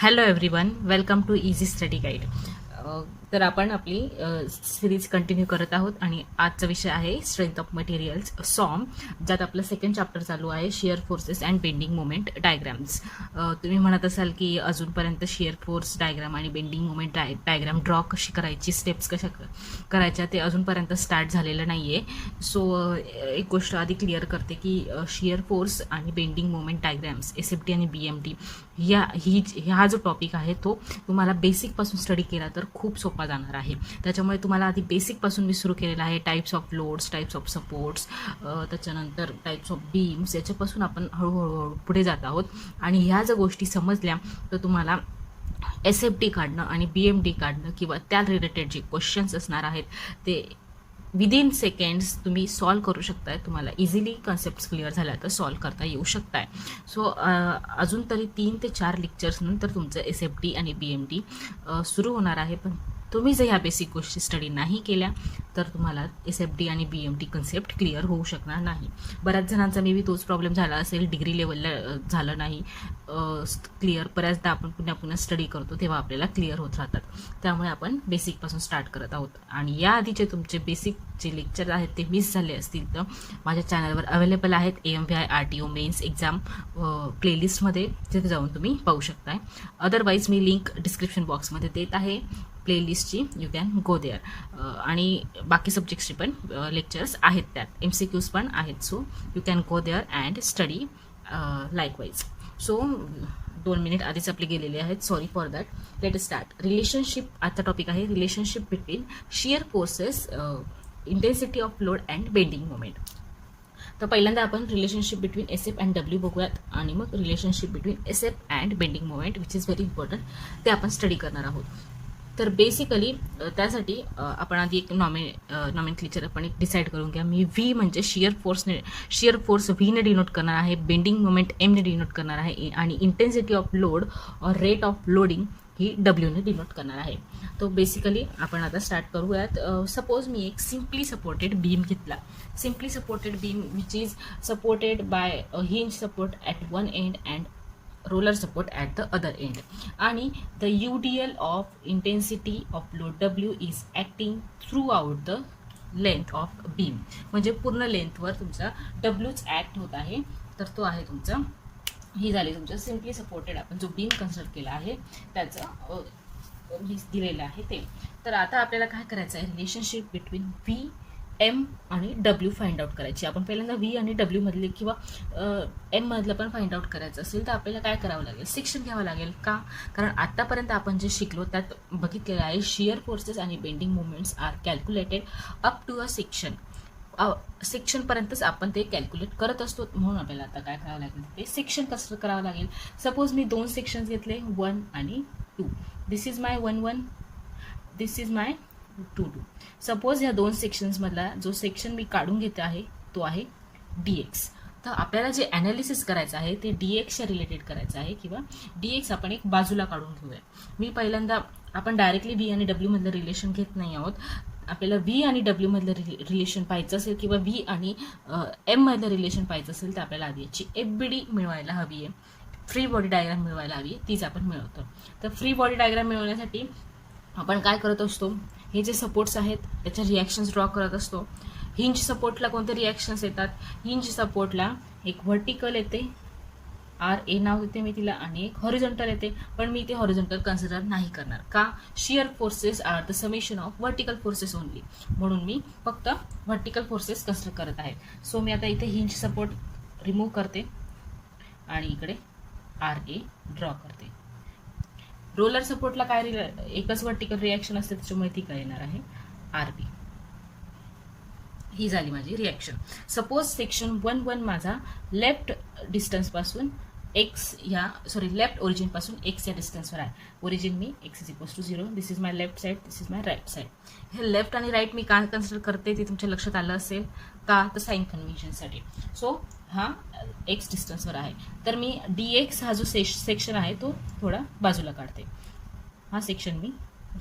Hello everyone, welcome to easy study guide. तर आपण आपली सिरीज कंटिन्यू करत आहोत आणि आजचा विषय आहे स्ट्रेंथ ऑफ मटेरियल्स सॉम, ज्यात आपलं सेकंड चॅप्टर चालू आहे shear forces and bending moment diagrams. तुम्ही म्हणत असाल की अजूनपर्यंत शिअर फोर्स डायग्राम आणि बेंडिंग मोमेंट डायग्राम ड्रॉ कशी करायची, स्टेप्स कशा करायच्या ते अजूनपर्यंत स्टार्ट झालेलं नाही आहे. सो एक गोष्ट आधी क्लिअर करते की शिअर फोर्स आणि बेंडिंग मोमेंट डायग्राम्स SFT आणि BMT हा जो टॉपिक आहे तो तुम्हाला बेसिकपासून स्टडी केला तर खूप सोपा जाणार आहे. त्याच्यामुळे तुम्हाला आधी बेसिकपासून मी सुरू केलेला आहे. Types of loads, types of supports, त्याच्यानंतर टाईप्स ऑफ बीम्स, याच्यापासून आपण हळूहळू पुढे जात आहोत. आणि ह्या जर गोष्टी समजल्या तर तुम्हाला SFT काढणं आणि BMT काढणं किंवा त्या रिलेटेड जे क्वेश्चन्स असणार आहेत ते विदिन सेकंड्स तुम्ही सॉल्व करू शकताय. तुम्हाला इझिली कन्सेप्ट क्लिअर झाल्या तर सॉल्व करता येऊ शकताय. सो अजून तरी 3 ते 4 लेक्चर्स नंतर तुमचं SFT आणि BMT सुरू होणार आहे. पण तुम्ही जर ह्या बेसिक गोष्टी स्टडी नाही केल्या तर तुम्हाला SFT आणि BMT कन्सेप्ट क्लिअर होऊ शकणार नाही. बऱ्याच जणांचा मे बी तोच प्रॉब्लेम झाला असेल, डिग्री लेवलला झालं नाही क्लिअर. बऱ्याचदा आपण पुन्हा स्टडी करतो तेव्हा आपल्याला क्लिअर होत राहतात. त्यामुळे आपण बेसिकपासून स्टार्ट करत आहोत. आणि याआधीचे तुमचे बेसिक जे लेक्चर आहेत ते मिस झाले असतील तर माझ्या चॅनलवर अवेलेबल आहेत. AMVI RTO मेन्स एक्झाम प्लेलिस्टमध्ये, तिथे जाऊन तुम्ही पाहू शकताय. अदरवाईज मी लिंक डिस्क्रिप्शन बॉक्समध्ये देत आहे प्लेलिस्टची, यू कॅन गो देअर. आणि बाकी सब्जेक्ट्सचे पण लेक्चर्स आहेत, त्यात MCQs पण आहेत. So you can go there and study likewise. So 2 minute आधीच आपले गेलेले आहेत, sorry for that. Let start. Relationship आजचा टॉपिक आहे, relationship between shear forces, intensity of load and bending moment. तर पहिल्यांदा आपण relationship between SF and W बघूयात आणि मग relationship between SF and bending moment which is very important, ते आपण स्टडी करणार आहोत. तर बेसिकली त्यासाठी आपण आधी एक नॉमेनक्लेचर आपण एक डिसाईड करून घ्या. मी V म्हणजे शिअर फोर्स V ने डिनोट करणार आहे, बेंडिंग मोमेंट M ने डिनोट करणार आहे आणि इंटेन्सिटी ऑफ लोड और rate of loading he W ने डिनोट करणार आहे. तो बेसिकली आपण आता स्टार्ट करूयात. सपोज मी एक सिम्पली सपोर्टेड बीम घेतला. Simply supported beam which is supported by hinge support at one end and roller support at the other end, आणि the UDL of intensity of load W is acting throughout the length of beam. म्हणजे पूर्ण लेंथवर तुमचा Wच act होत आहे. तर तो आहे तुमचा, ही झाली तुमचं सिम्पली सपोर्टेड आपण जो बीम कन्सिडर केला आहे त्याचं दिलेलं आहे ते. तर आता आपल्याला काय करायचं आहे, रिलेशनशिप बिटवीन V, M आणि W फाइंड आउट करायची. आपण पहिल्यांदा V आणि W मधले किंवा M मधलं पण फाइंड आउट करायचं असेल तर आपल्याला काय करावं लागेल, सेक्शन घ्यावं लागेल. का? कारण आतापर्यंत आपण जे शिकलो त्यात बघितलेलं आहे शिअर फोर्सेस आणि bending movements are calculated up to a section. सेक्शनपर्यंतच आपण ते कॅल्क्युलेट करत असतो. म्हणून आपल्याला आता काय करावं लागेल, ते सेक्शन कसं करावं लागेल. सपोज मी 2 सेक्शन्स घेतले, 1 आणि 2. This is my 1 this is my 2. Suppose या 2 सेक्शन्समधला जो सेक्शन मी काढून घेते आहे तो आहे DX. तर आपल्याला जे ॲनालिसिस करायचं आहे ते DXच्या रिलेटेड करायचं आहे किंवा DX आपण एक बाजूला काढून घेऊया. मी पहिल्यांदा, आपण डायरेक्टली V आणि W मधलं रिलेशन घेत नाही आहोत. आपल्याला V आणि W मधलं रिलेशन पाहायचं असेल किंवा V आणि M मधलं रिलेशन पाहायचं असेल तर आपल्याला आधी याची FBD मिळवायला हवी आहे, फ्री बॉडी डायग्राम मिळवायला हवी आहे, तीच आपण मिळवतो. तर फ्री बॉडी डायग्राम मिळवण्यासाठी आपण काय करत असतो, हे जे सपोर्ट्स आहेत त्याच्या रिॲक्शन्स ड्रॉ करत असतो. हिंज सपोर्टला कोणते रिॲक्शन्स येतात, हिंज सपोर्टला एक व्हर्टिकल येते, RA नाव देते मी तिला, आणि एक हॉरिझॉन्टल येते. पण मी ते हॉरिझॉन्टल कन्सिडर नाही करणार. का? Shear forces are the summation of vertical forces only, म्हणून मी फक्त व्हर्टिकल फोर्सेस कन्सिडर करत आहे. सो मी आता इथे हिंज सपोर्ट रिमूव्ह करते आणि इकडे RA ड्रॉ करते. रोलर सपोर्टला काय एकच व्हर्टिकल रिॲक्शन असते, त्याच्यामुळे ती काय येणार आहे, RB. ही झाली माझी रिॲक्शन. सपोज सेक्शन 1 माझा लेफ्ट डिस्टन्सपासून लेफ्ट ओरिजिनपासून X या डिस्टन्सवर आहे. ओरिजिन मी X is equals to 0. This is my left side, this is my right side. हे लेफ्ट आणि राईट मी का कन्सिडर करते ते तुमच्या लक्षात आलं असेल का, तर साईन कन्व्हेन्शनसाठी. सो हा X डिस्टन्सवर आहे. तर मी DX हा जो सेक्शन आहे तो थोडा बाजूला काढते. हा सेक्शन मी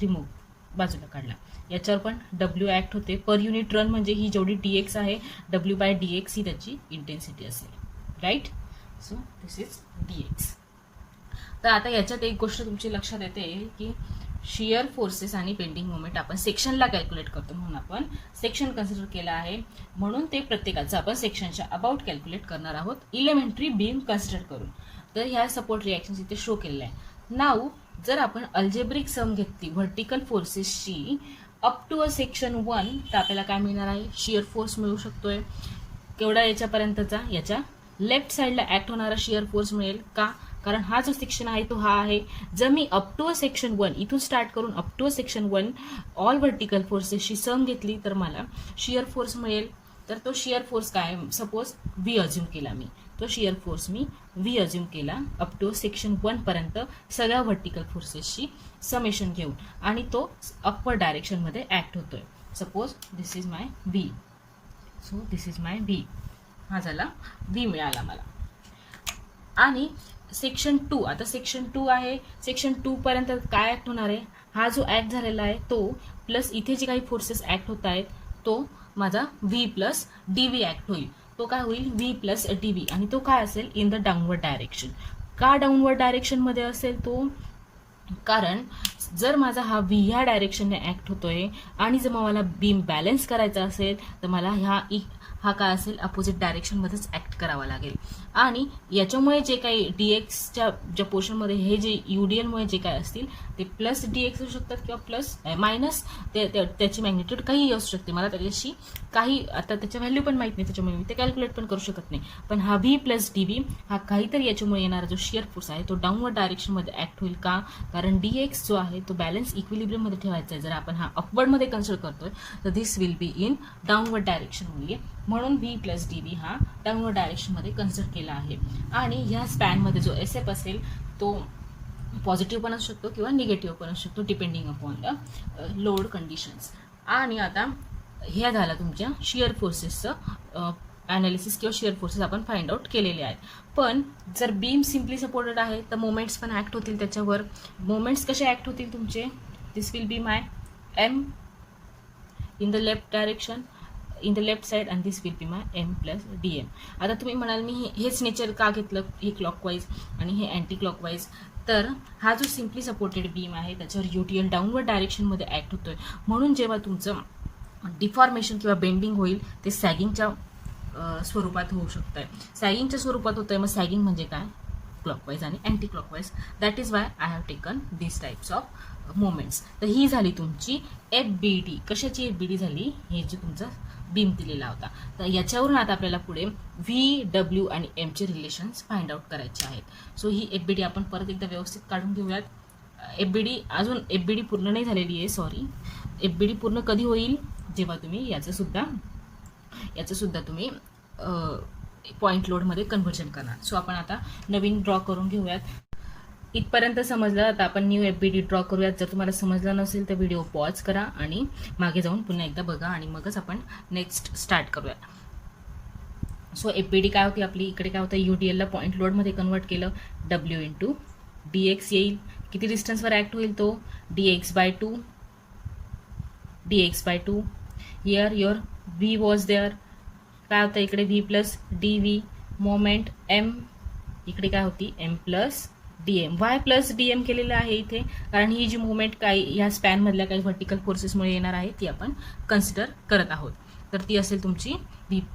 रिमूव्ह बाजूला काढला. याच्यावर पण W ॲक्ट होते. पर युनिट रन म्हणजे ही जेवढी DX आहे, W/DX ही त्याची इंटेन्सिटी असेल, right. So this is DX. तर आता याच्यात एक गोष्ट तुमची लक्षात येते की शियर फोर्सेस आणि बेंडिंग मोमेंट आपण सेक्शनला कॅल्क्युलेट करतो, म्हणून आपण सेक्शन कन्सिडर केला आहे, म्हणून ते प्रत्येकाचं आपण सेक्शनच्या अबाउट कॅल्क्युलेट करणार आहोत इलेमेंटरी बीम कन्सिडर करून. तर ह्या सपोर्ट रिॲक्शन इथे शो केलेल्या आहे. नाऊ जर आपण अल्जेब्रिक सम घेतली व्हर्टिकल फोर्सेसची अप टू अ सेक्शन 1, तर आपल्याला काय मिळणार आहे, शियर फोर्स मिळू शकतोय. केवढा याच्यापर्यंतचा, याच्या लेफ्ट साईडला ऍक्ट होणारा शियर फोर्स मिळेल. का? कारण हा जो सेक्शन आहे तो हा आहे. जर मी अप टू अ सेक्शन 1 इथून स्टार्ट करून up to a section 1 all vertical फोर्सेसची सम घेतली तर मला शियर फोर्स मिळेल. तर तो शियर फोर्स काय, सपोज व्ही अज्युम केला मी, तो शियर फोर्स मी व्ही अज्युम केला अप टू सेक्शन 1 पर्यंत सगळ्या व्हर्टिकल फोर्सेसची समेशन घेऊन, आणि तो अपवर्ड डायरेक्शनमध्ये ऍक्ट होतोय. Suppose this is my V, so this is my V, हा झाला व्ही मिळाला मला. आणि सेक्शन 2, आता सेक्शन 2 आहे, सेक्शन 2 पर्यंत काय ऍक्ट होणार आहे, हा जो ऍक्ट झालेला आहे तो प्लस इथे जे काही फोर्सेस ऍक्ट होत आहेत तो माझा व्ही प्लस डीव्ही ऍक्ट होईल. तो काय होईल, व्ही प्लस डीव्ही, आणि तो काय असेल, इन द डाऊनवर्ड डायरेक्शन. का डाऊनवर्ड डायरेक्शन मध्ये असेल तो, कारण जर माझा हा व्ही ह्या डायरेक्शनने ऍक्ट होतोय आणि जर मला बीम बॅलन्स करायचा असेल तर मला हा काय असेल, अपोजिट डायरेक्शनमध्येच ऍक्ट करावा लागेल. आणि याच्यामुळे जे काही डीएक्सच्या ज्या पोर्शनमध्ये हे जे युडीएलमुळे जे काय असतील ते प्लस डीएक्स असू शकतात किंवा प्लस मायनस त्याची मॅग्निट्यूड काही असू शकते. मला त्याच्याशी काही आता त्याच्या व्हॅल्यू पण माहित नाही, त्याच्यामुळे मी ते कॅल्क्युलेट पण करू शकत नाही. पण हा व्ही प्लस डीव्ही हा काहीतरी याच्यामुळे येणारा जो शियर फोर्स आहे तो डाऊनवर्ड डायरेक्शनमध्ये ऍक्ट होईल. का? कारण डीएक्स जो आहे तो बॅलन्स इक्विलिब्रियममध्ये ठेवायचा आहे. जर आपण हा अपवर्डमध्ये कन्सिडर करतोय तर this will be in downward direction only, म्हणून व्ही प्लस डीव्ही हा डाऊनवर्ड डायरेक्शनमध्ये कन्सिडर केला आहे. आणि ह्या स्पॅनमध्ये जो एसएफ असेल तो पॉझिटिव्ह पण असू शकतो किंवा निगेटिव्ह पण असू शकतो depending upon the load conditions. आणि आता ह्या झाला तुमच्या शियर फोर्सेसचं ॲनालिसिस किंवा शियर फोर्सेस आपण फाइंड आउट केलेले आहेत. पण जर बीम सिम्पली सपोर्टेड आहे तर मोमेंट्स पण ऍक्ट होतील त्याच्यावर. मोमेंट्स कसे ऍक्ट होतील तुमचे, this will be my M in the left direction, in the left side, and this will be my M plus D M. आता तुम्ही म्हणाल मी हेच नेचर का घेतलं, हे क्लॉकवाईज आणि हे अँटी क्लॉकवाईज. तर हा जो सिम्पली सपोर्टेड बीम आहे त्याच्यावर युटीएल डाऊनवर्ड डायरेक्शनमध्ये ऍक्ट होतोय, म्हणून जेव्हा तुमचं डिफॉर्मेशन किंवा बेंडिंग होईल ते सॅगिंगच्या स्वरूपात होऊ शकतंय. सॅगिंगच्या स्वरूपात होतंय. मग सॅगिंग म्हणजे काय, क्लॉकवाईज आणि anti clockwise. That is why I have taken this types of moments. तर ही झाली तुमची FBD. कशाची FBD झाली, हे जे तुमचा बीम दिलेला होता. तर याच्यावरून आता आपल्याला पुढे VW आणि एमचे रिलेशन्स फाइंड आउट करायचे आहेत. सो ही FBD आपण परत एकदा व्यवस्थित काढून घेऊयात. अजून FBD पूर्ण नाही झालेली आहे, सॉरी. FBD पूर्ण कधी होईल, जेव्हा तुम्ही याचं सुद्धा तुम्ही पॉईंट लोडमध्ये कन्व्हर्जन करणार. सो आपण आता नवीन ड्रॉ करून घेऊयात. इथपर्यंत समजलं, आता आपण न्यू FBD ड्रॉ करूयात. जर तुम्हाला समजलं नसेल तर व्हिडिओ पॉज करा आणि मागे जाऊन पुन्हा एकदा बघा आणि मगच आपण नेक्स्ट स्टार्ट करूया. सो FBD काय होती आपली, इकडे काय होतं, UDLला पॉईंट लोडमध्ये कन्वर्ट केलं, W इंटू DX येईल. किती डिस्टन्सवर ॲक्ट होईल तो, DX/2. Here your V was there. काय होतं इकडे, V plus DV. Moment M, इकडे काय होती, M plus DM. Why plus DM केलेलं आहे इथे, कारण ही जी मुवमेंट काही ह्या स्पॅनमधल्या काही व्हर्टिकल फोर्सेसमुळे येणार आहे ती आपण कन्सिडर करत आहोत. तर ती असेल तुमची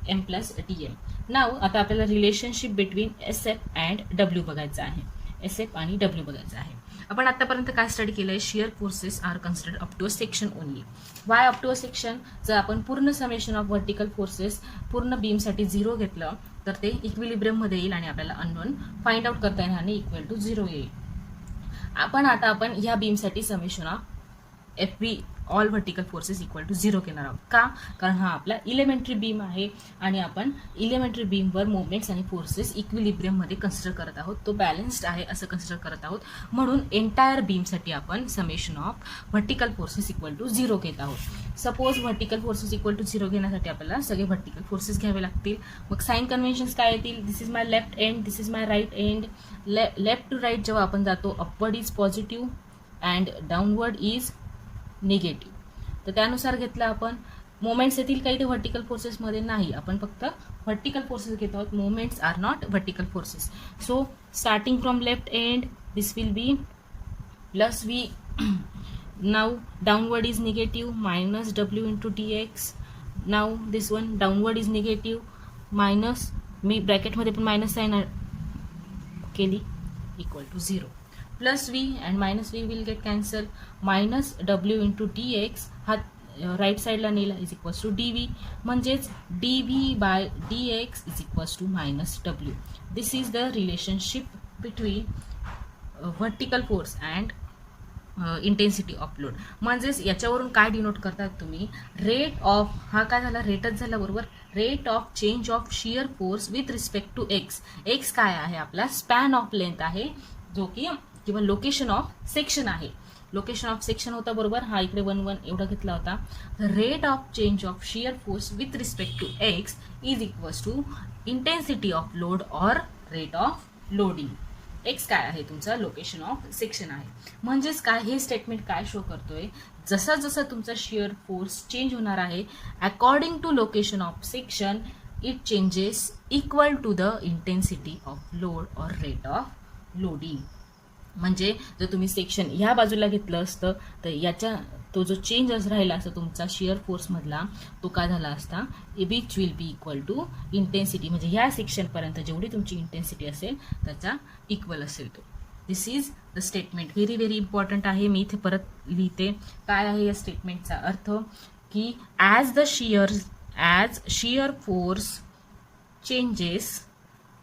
M प्लस DM. नाव आता आपल्याला relationship between SF and W बघायचं आहे. SF आणि W बघायचं आहे. आपण आतापर्यंत काय स्टडी केलंय, shear forces are considered up to a section only. Why up to a section, जर आपण पूर्ण समेशन ऑफ व्हर्टिकल फोर्सेस पूर्ण बीमसाठी 0 घेतलं तर ते इक्विलिब्रियममध्ये येईल आणि आपल्याला अननोन फाइंड आउट करता येणार आणि इक्वल टू 0 येईल. आपण ह्या बीमसाठी summation of FV all vertical forces equal to 0 घेणार आहोत. का? कारण हा आपला इलेमेंटरी बीम आहे आणि आपण इलेमेंटरी बीमवर मोमेंट्स आणि फोर्सेस इक्विलिब्रियममध्ये कन्सिडर करत आहोत. तो बॅलन्स्ड आहे असं कन्सिडर करत आहोत, म्हणून एंटायर बीमसाठी आपण summation of vertical forces equal to 0 घेत आहोत. Suppose vertical forces equal to 0 घेण्यासाठी आपल्याला सगळे व्हर्टिकल फोर्सेस घ्यावे लागतील. मग साइन कन्व्हेन्शन्स काय येतील, this is my left end, this is my right end. Left to right जेव्हा आपण जातो, upward is positive and downward is negative. तर त्यानुसार घेतलं आपण. मोमेंट्स येतील काही ते व्हर्टिकल फोर्सेसमध्ये नाही, आपण फक्त व्हर्टिकल फोर्सेस घेत आहोत. Moments are not vertical forces. So starting from left end this will be plus v. Now downward is negative, minus w into dx. Now this one downward is negative, minus, मी bracket मध्ये पण minus sign केली, equal to 0. Plus v and minus v will get cancel, minus w into dx हा right साईडला नेला is equals to dv, म्हणजेच dv by dx is equals to minus w. This is the relationship between vertical force and intensity of load. म्हणजेच याच्यावरून काय denote करतात तुम्ही, rate of, हा काय झाला, रेटच झाला बरोबर, rate of change of shear force with respect to X. X काय आहे आपला स्पॅन ऑफ लेंथ आहे, जो की किंवा लोकेशन ऑफ सेक्शन आहे. लोकेशन ऑफ सेक्शन होता बरोबर, हा इकडे 1 1 एवढा घेतला होता. Rate of change of shear force with respect to X is equals to intensity of load or rate of loading. X काय आहे तुमचा लोकेशन ऑफ सेक्शन आहे. म्हणजेच काय, हे स्टेटमेंट काय शो करतोय, जसा जसा तुमचा शिअर फोर्स चेंज होणार आहे according to location of section, it changes equal to the intensity of load or rate of loading. म्हणजे जर तुम्ही सेक्शन ह्या बाजूला घेतलं असतं तर याच्या तो जो चेंज राहिला असता तुमचा शिअर फोर्स मधला, तो काय झाला असता, which will be equal to intensity, म्हणजे ह्या सेक्शनपर्यंत जेवढी तुमची इंटेन्सिटी असेल त्याचा इक्वल असेल तो. This is the statement, very very important आहे. मी इथे परत लिहिते काय आहे या स्टेटमेंटचा अर्थ, की ॲज शिअर फोर्स चेंजेस,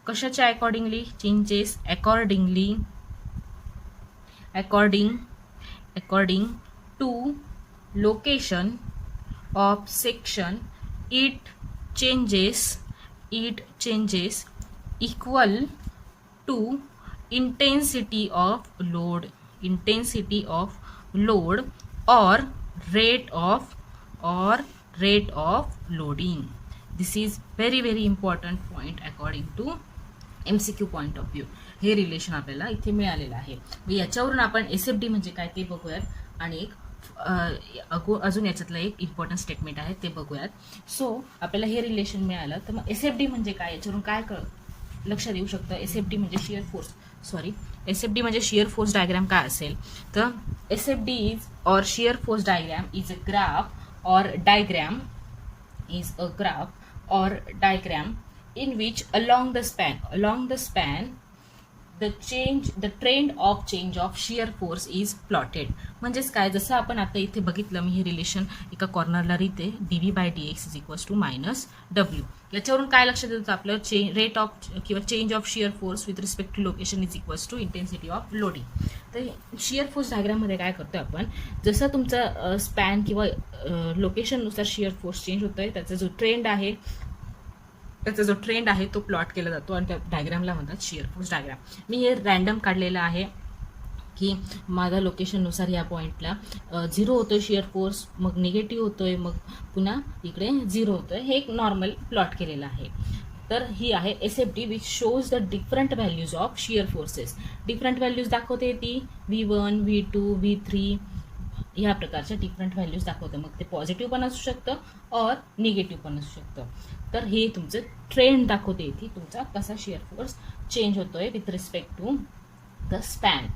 कशाच्या accordingly changes, according to location of section, it changes equal to intensity of load or rate of loading. This is very very important point according to MCQ point of view. हे relation आपल्याला इथे मिळालेलं आहे. याच्यावरून आपण SFD म्हणजे काय ते बघूयात आणि अजून याच्यातलं एक इम्पॉर्टंट स्टेटमेंट आहे ते बघूयात. सो आपल्याला हे रिलेशन मिळालं तर मग SFD म्हणजे काय, याच्यावरून काय लक्षात येऊ शकतं. SFD म्हणजे SFD म्हणजे शिअर फोर्स डायग्राम काय असेल तर SFD इज और shear force diagram is a graph और diagram in which along the span the trend of change of shear force is plotted. म्हणजेच काय, जसं आपण आता इथे बघितलं मी हे रिलेशन एका कॉर्नरला लिहिते, dv by dx is equals to minus w. याच्यावरून काय लक्षात येतं आपलं, रेट ऑफ किंवा change of shear force with respect to location is equals to intensity of loading. तर शिअर फोर्स डायग्राममध्ये काय करतोय आपण, जसं तुमचा स्पॅन किंवा लोकेशननुसार शिअर फोर्स चेंज होतोय, त्याचा जो ट्रेंड आहे तो प्लॉट केला जातो आणि त्या डायग्रामला म्हणतात शिअर फोर्स डायग्राम. मी हे रॅन्डम काढलेलं आहे की माझ्या लोकेशननुसार या पॉईंटला 0 होतोय शिअर फोर्स, मग निगेटिव्ह होतोय, मग पुन्हा इकडे 0 होतोय. हे एक नॉर्मल प्लॉट केलेलं आहे. तर ही आहे SFD which shows the different values of shear forces. Different values दाखवते ती V1, V2, V3 ह्या प्रकारच्या डिफरंट व्हॅल्यूज दाखवतं. मग ते पॉझिटिव्ह पण असू शकतं और निगेटिव्ह पण असू शकतं. तर हे तुमचं ट्रेंड दाखवते की तुमचा कसा शिअर फोर्स चेंज होतोय with respect to the span.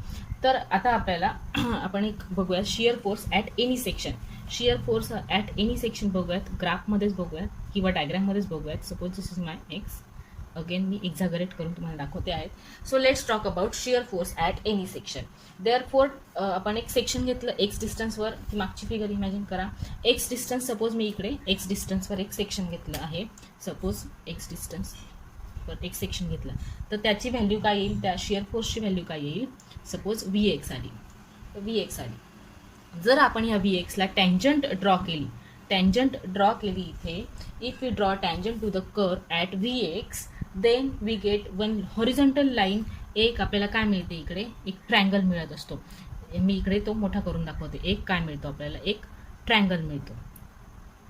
तर आता आपल्याला आपण एक बघूया shear force at any section. Shear force at any section बघूयात, ग्राफमध्येच बघूयात किंवा डायग्राममध्येच बघूयात. Suppose this is my X. Again मी एक्झॅगरेट करून तुम्हाला दाखवते आहेत. So let's talk about shear force at any section. Therefore आपण एक सेक्शन घेतलं एक्स डिस्टन्सवर, ती मागची फिगर इमॅजिन करा. एक्स डिस्टन्स, सपोज मी इकडे एक्स डिस्टन्सवर एक सेक्शन घेतलं आहे, सपोज एक्स डिस्टन्सवर एक सेक्शन घेतलं, तर त्याची व्हॅल्यू काय येईल, त्या शिअर फोर्सची व्हॅल्यू काय येईल, सपोज Vx आली. जर आपण ह्या Vxला टँजंट ड्रॉ केली इथे, if we draw tangent to the curve at Vx, then we get one horizontal line. एक आपल्याला काय मिळते, इकडे एक ट्रँगल मिळत असतो. मी इकडे तो मोठा करून दाखवते. एक काय मिळतो आपल्याला, एक ट्रँगल मिळतो.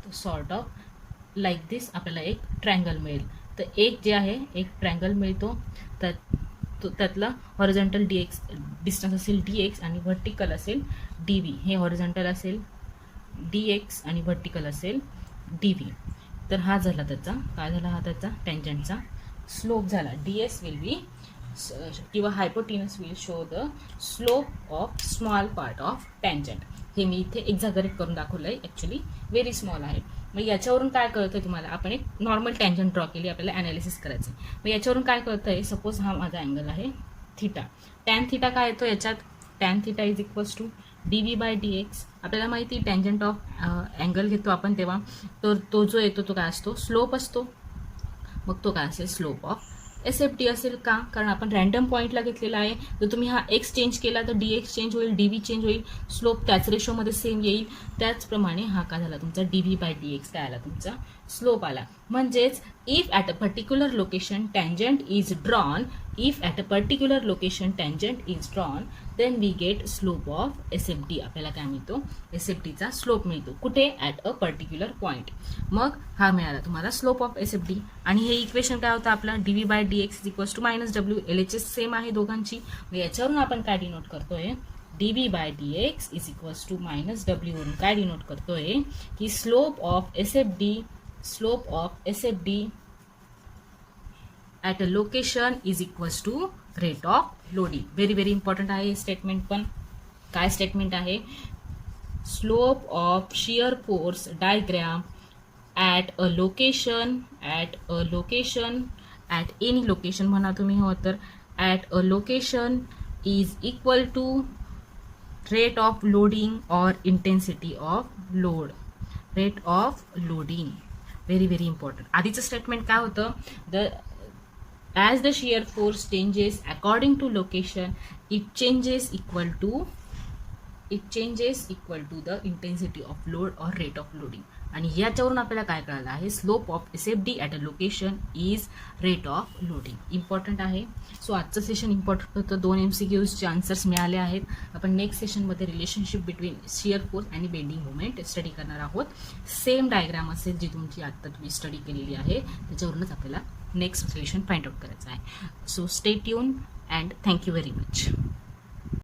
तो सॉर्ट ऑफ लाईक दिस आपल्याला एक ट्रँगल मिळेल. तर एक जे आहे एक ट्रँगल मिळतो, तर त्यातला हॉरिझॉन्टल डिस्टन्स असेल dx आणि व्हर्टिकल असेल dv. हे हॉरिझॉन्टल असेल dx आणि व्हर्टिकल असेल dv. तर हा झाला त्याचा काय झाला, हा त्याचा टँजंटचा स्लोप झाला. ds विल बी किंवा hypotenuse will show the slope of small part of tangent. हे मी इथे एक्झॅगरेट करून दाखवलं आहे, ॲक्च्युली व्हेरी स्मॉल आहे. मग याच्यावरून काय कळतं तुम्हाला, आपण एक नॉर्मल टँजंट ड्रॉ केली, आपल्याला ॲनालिसिस करायचं आहे. मग याच्यावरून काय कळतं आहे, सपोज हा माझा अँगल आहे थिटा. टॅन थिटा काय येतो याच्यात, tan theta is equals to dv/dx. आपल्याला माहिती टँजंट ऑफ अँगल घेतो आपण तेव्हा, तर तो जो येतो तो काय असतो, स्लोप असतो. मग तो काय असेल, स्लोप ऑफ SFD असेल. का, कारण आपण रँडम पॉईंटला घेतलेला आहे. जर तुम्ही हा एक्स चेंज केला तर dx चेंज होईल, dv चेंज होईल, स्लोप त्याच रेशोमध्ये सेम येईल. त्याचप्रमाणे हा काय झाला तुमचा dv/dx काय आला, तुमचा स्लोप आला. म्हणजेच if at a particular location tangent is drawn, if at a particular location tangent is drawn, then we get slope of SFD. आपल्याला काय मिळतो, SFDचा स्लोप मिळतो. कुठे, ॲट अ पर्टिक्युलर पॉईंट. मग हा मिळाला तुम्हाला स्लोप ऑफ SFD. आणि हे इक्वेशन काय होतं आपलं, dv/dx is equals to -w. LHS same आहे दोघांची. मग याच्यावरून आपण काय डिनोट करतोय, dv/dx is equals to -w वरून काय डिनोट करतोय की slope of SFD at a location is equals to rate of loading. Very very important आहे हे स्टेटमेंट. पण काय स्टेटमेंट आहे, slope of shear force diagram at a location, at any location म्हणा तुम्ही, हो तर at a location is equal to rate of loading or intensity of load. Rate of loading, very very important. आधीचं statement काय होतं, as the shear force changes according to location, it changes equal to the intensity of load or rate of loading. आणि याच्यावरून आपल्याला काय कळालं आहे, slope of SFD at a location is rate of loading. Important आहे. So आजचं session important होतं. 2 MCQचे answers मिळाले आहेत. आपण नेक्स्ट सेशनमध्ये रिलेशनशिप बिटवीन शियर फोर्स आणि बेंडिंग मुवमेंट स्टडी करणार आहोत. सेम डायग्राम असेल जी तुमची आत्ता तुम्ही स्टडी केलेली आहे, त्याच्यावरूनच आपल्याला नेक्स्ट सोल्युशन फाइंड आउट करायचं आहे. So stay tune and thank you very much.